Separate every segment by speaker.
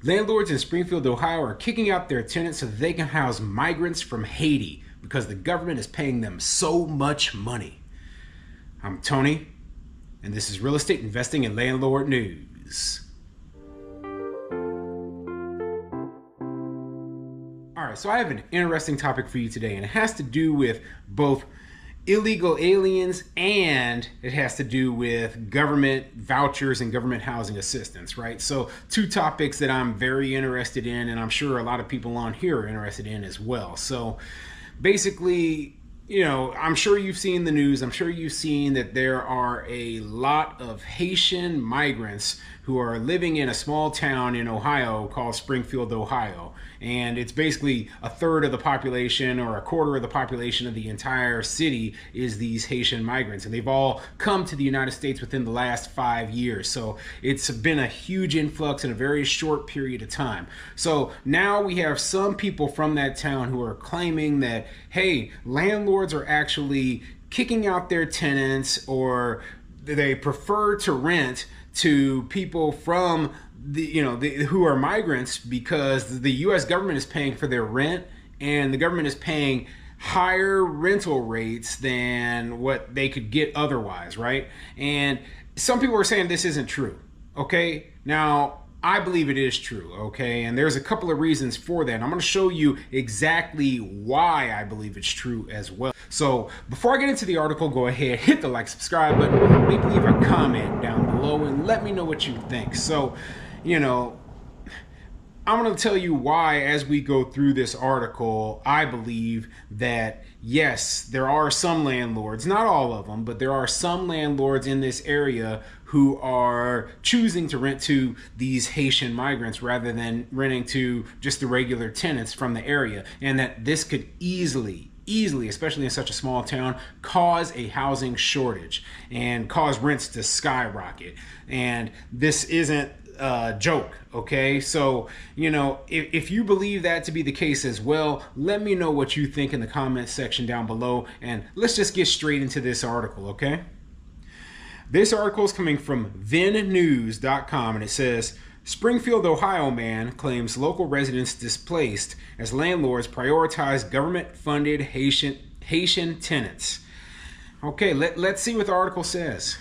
Speaker 1: Landlords in Springfield, Ohio are kicking out their tenants so that they can house migrants from Haiti because the government is paying them so much money. I'm Tony, and this is Real Estate Investing and Landlord News. Alright, so I have an interesting topic for you today, and it has to do with both illegal aliens and it has to do with government vouchers and government housing assistance, right? So two topics that I'm very interested in, and I'm sure a lot of people on here are interested in as well. So basically, you know, I'm sure you've seen the news. I'm sure you've seen that there are a lot of Haitian migrants who are living in a small town in Ohio called Springfield, Ohio. And it's basically a third of the population or a quarter of the population of the entire city is these Haitian migrants. And they've all come to the United States within the last 5 years. So it's been a huge influx in a very short period of time. So now we have some people from that town who are claiming that, hey, landlords are actually kicking out their tenants, or they prefer to rent to people from who are migrants because the U.S. government is paying for their rent, and the government is paying higher rental rates than what they could get otherwise, right? And some people are saying this isn't true, okay? Now, I believe it is true, okay? And there's a couple of reasons for that. I'm going to show you exactly why I believe it's true as well. So before I get into the article, go ahead, hit the like, subscribe button, maybe leave a comment down below and let me know what you think. So, you know, I'm going to tell you why as we go through this article. I believe that, yes, there are some landlords, not all of them, but there are some landlords in this area who are choosing to rent to these Haitian migrants rather than renting to just the regular tenants from the area. And that this could easily, especially in such a small town, cause a housing shortage and cause rents to skyrocket. And this isn't joke, okay? So, you know, if you believe that to be the case as well, let me know what you think in the comment section down below, and let's just get straight into this article, okay? This article is coming from VinNews.com, and it says, Springfield, Ohio man claims local residents displaced as landlords prioritize government-funded Haitian tenants. Okay, let's see what the article says.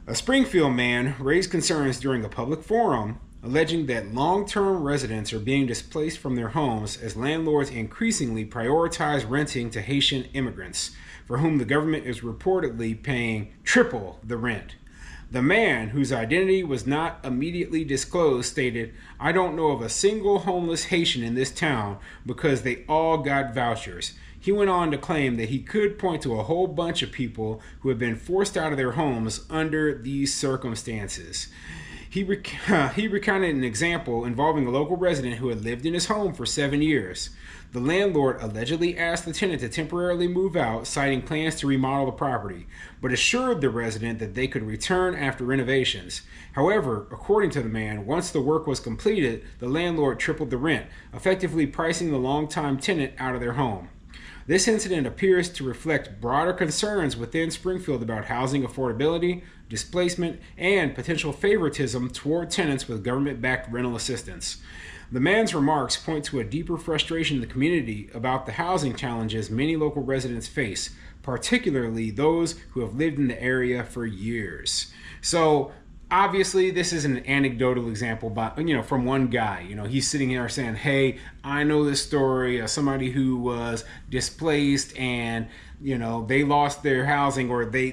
Speaker 1: A Springfield man raised concerns during a public forum alleging that long-term residents are being displaced from their homes as landlords increasingly prioritize renting to Haitian immigrants, for whom the government is reportedly paying triple the rent. The man, whose identity was not immediately disclosed, stated, "I don't know of a single homeless Haitian in this town because they all got vouchers." He went on to claim that he could point to a whole bunch of people who have been forced out of their homes under these circumstances. He recounted an example involving a local resident who had lived in his home for 7 years. The landlord allegedly asked the tenant to temporarily move out, citing plans to remodel the property, but assured the resident that they could return after renovations. However, according to the man, once the work was completed, the landlord tripled the rent, effectively pricing the longtime tenant out of their home. This incident appears to reflect broader concerns within Springfield about housing affordability, displacement, and potential favoritism toward tenants with government-backed rental assistance. The man's remarks point to a deeper frustration in the community about the housing challenges many local residents face, particularly those who have lived in the area for years. So, obviously, this is an anecdotal example, from one guy. You know, he's sitting here saying, "Hey, I know this story of somebody who was displaced, and you know they lost their housing, or they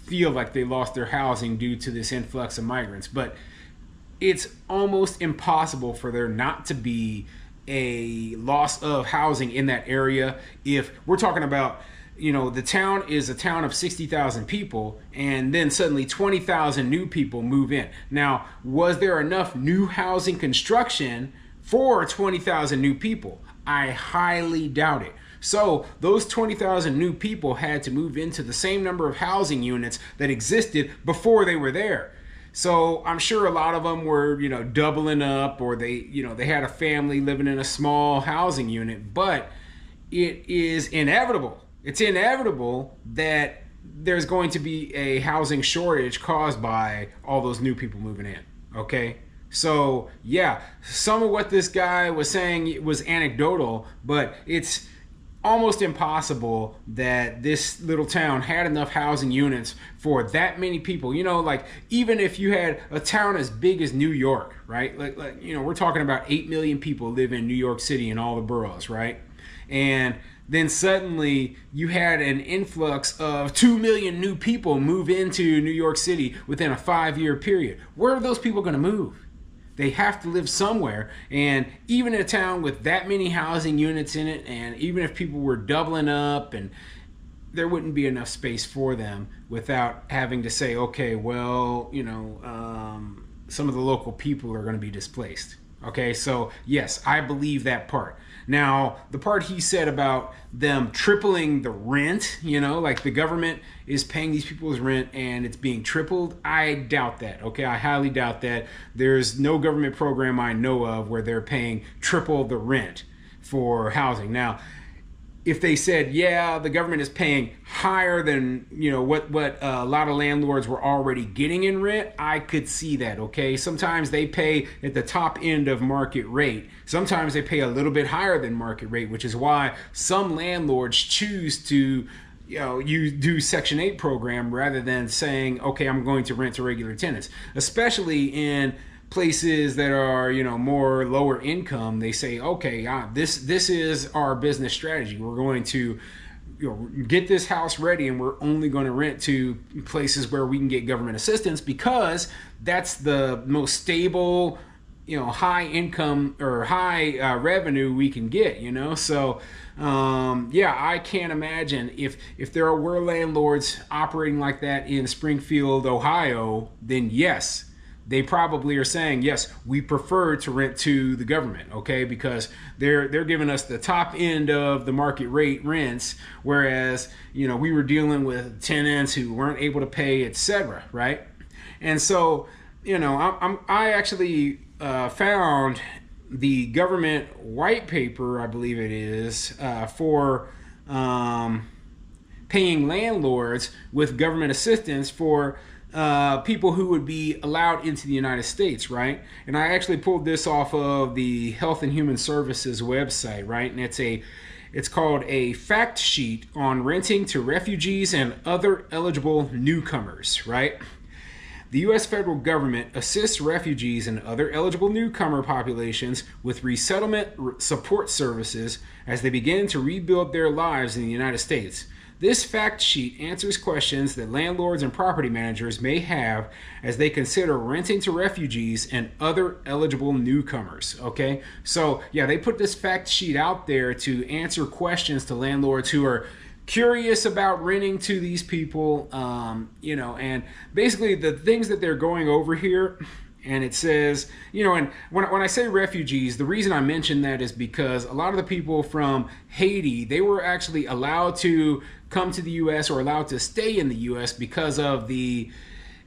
Speaker 1: feel like they lost their housing due to this influx of migrants." But it's almost impossible for there not to be a loss of housing in that area if we're talking about, you know, the town is a town of 60,000 people, and then suddenly 20,000 new people move in. Now, was there enough new housing construction for 20,000 new people? I highly doubt it. So those 20,000 new people had to move into the same number of housing units that existed before they were there. So I'm sure a lot of them were, you know, doubling up, or they had a family living in a small housing unit, but it is inevitable. It's inevitable that there's going to be a housing shortage caused by all those new people moving in. Okay. So yeah, some of what this guy was saying was anecdotal, but it's almost impossible that this little town had enough housing units for that many people. You know, like even if you had a town as big as New York, right? Like you know, we're talking about 8 million people live in New York City and all the boroughs, right? And then suddenly you had an influx of 2 million new people move into New York City within a 5-year period. Where are those people going to move? They have to live somewhere, and even in a town with that many housing units in it, and even if people were doubling up, and there wouldn't be enough space for them without having to say, okay, well, you know, some of the local people are going to be displaced. Okay, so yes, I believe that part. Now, the part he said about them tripling the rent, you know, like the government is paying these people's rent and it's being tripled, I doubt that, okay? I highly doubt that. There's no government program I know of where they're paying triple the rent for housing. Now, if they said, yeah, the government is paying higher than, you know, what a lot of landlords were already getting in rent, I could see that, okay? Sometimes they pay at the top end of market rate. Sometimes they pay a little bit higher than market rate, which is why some landlords choose to, you know, you do Section 8 program rather than saying, okay, I'm going to rent to regular tenants, especially in places that are, you know, more lower income. They say, okay, this is our business strategy. We're going to, you know, get this house ready, and we're only going to rent to places where we can get government assistance because that's the most stable, you know, high income or high revenue we can get, you know. So yeah, I can't imagine if there were landlords operating like that in Springfield, Ohio, then yes, they probably are saying, yes, we prefer to rent to the government, okay, because they're giving us the top end of the market rate rents, whereas, you know, we were dealing with tenants who weren't able to pay, etc., right? And so, you know, I actually found the government white paper, I believe it is, for paying landlords with government assistance for people who would be allowed into the United States, right? And I actually pulled this off of the Health and Human Services website, right? And it's called a fact sheet on renting to refugees and other eligible newcomers, right? The U.S. federal government assists refugees and other eligible newcomer populations with resettlement support services as they begin to rebuild their lives in the United States. This fact sheet answers questions that landlords and property managers may have as they consider renting to refugees and other eligible newcomers. Okay, so yeah, they put this fact sheet out there to answer questions to landlords who are curious about renting to these people, you know, and basically the things that they're going over here. And it says, you know, and when I say refugees, the reason I mention that is because a lot of the people from Haiti, they were actually allowed to come to the U.S. or allowed to stay in the U.S. because of the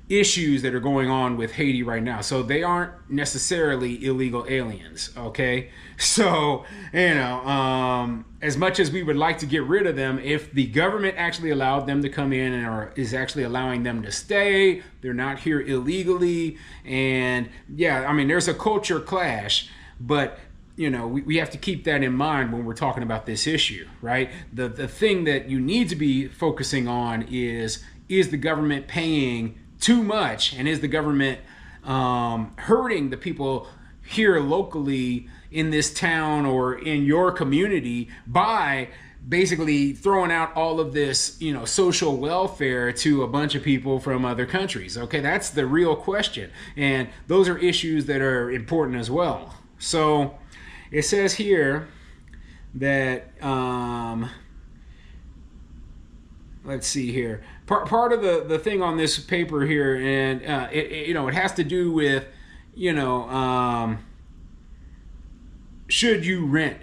Speaker 1: issues that are going on with Haiti right now. So they aren't necessarily illegal aliens, okay? So, you know, as much as we would like to get rid of them, if the government actually allowed them to come in and is actually allowing them to stay, they're not here illegally. And yeah, I mean, there's a culture clash, but you know, we have to keep that in mind when we're talking about this issue, right? The thing that you need to be focusing on is the government paying too much, and is the government hurting the people here locally in this town or in your community by basically throwing out all of this, you know, social welfare to a bunch of people from other countries? Okay, that's the real question, and those are issues that are important as well. So it says here that let's see here. Part of the thing on this paper here, and you know, it has to do with, you know, should you rent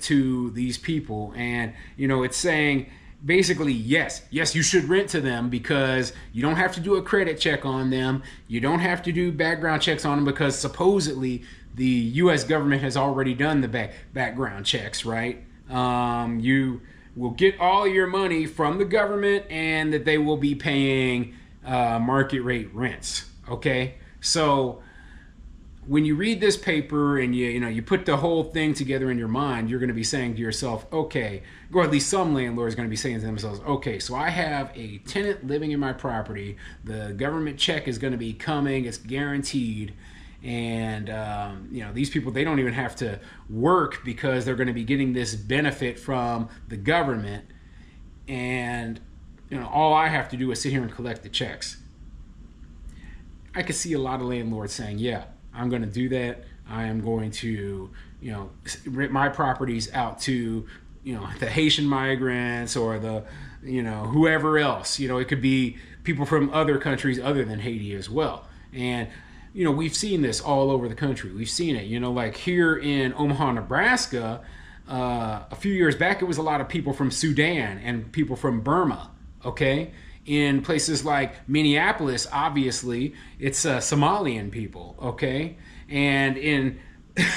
Speaker 1: to these people? And you know, it's saying basically yes, you should rent to them because you don't have to do a credit check on them. You don't have to do background checks on them because supposedly the U.S. government has already done the background checks, right? You will get all your money from the government and that they will be paying market rate rents. Okay, so when you read this paper and you put the whole thing together in your mind, you're going to be saying to yourself, okay, or at least some landlords are going to be saying to themselves, okay, so I have a tenant living in my property, the government check is going to be coming, it's guaranteed, and these people, they don't even have to work because they're going to be getting this benefit from the government, and all I have to do is sit here and collect the checks. I could see a lot of landlords saying, yeah, I'm going to do that. I am going to, rent my properties out to, the Haitian migrants or the, whoever else. It could be people from other countries other than Haiti as well. And, we've seen this all over the country. We've seen it, like here in Omaha, Nebraska, a few years back, it was a lot of people from Sudan and people from Burma, okay? In places like Minneapolis, obviously, it's Somalian people, okay? And in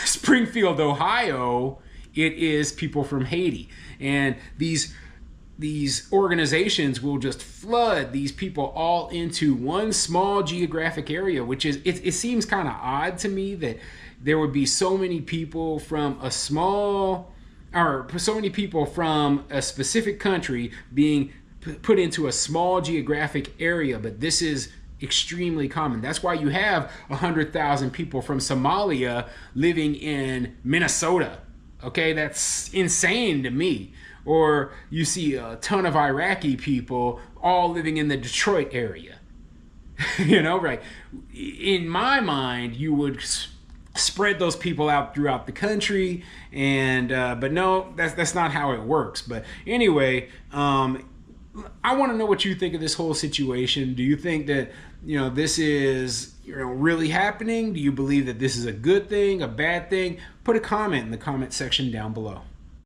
Speaker 1: Springfield, Ohio, it is people from Haiti. And these organizations will just flood these people all into one small geographic area, which is, it seems kind of odd to me that there would be so many people from a specific country being put into a small geographic area, but this is extremely common. That's why you have 100,000 people from Somalia living in Minnesota. Okay, that's insane to me. Or you see a ton of Iraqi people all living in the Detroit area. Right? In my mind, you would spread those people out throughout the country, and but no, that's not how it works. But anyway, I want to know what you think of this whole situation. Do you think that, this is, really happening? Do you believe that this is a good thing, a bad thing? Put a comment in the comment section down below.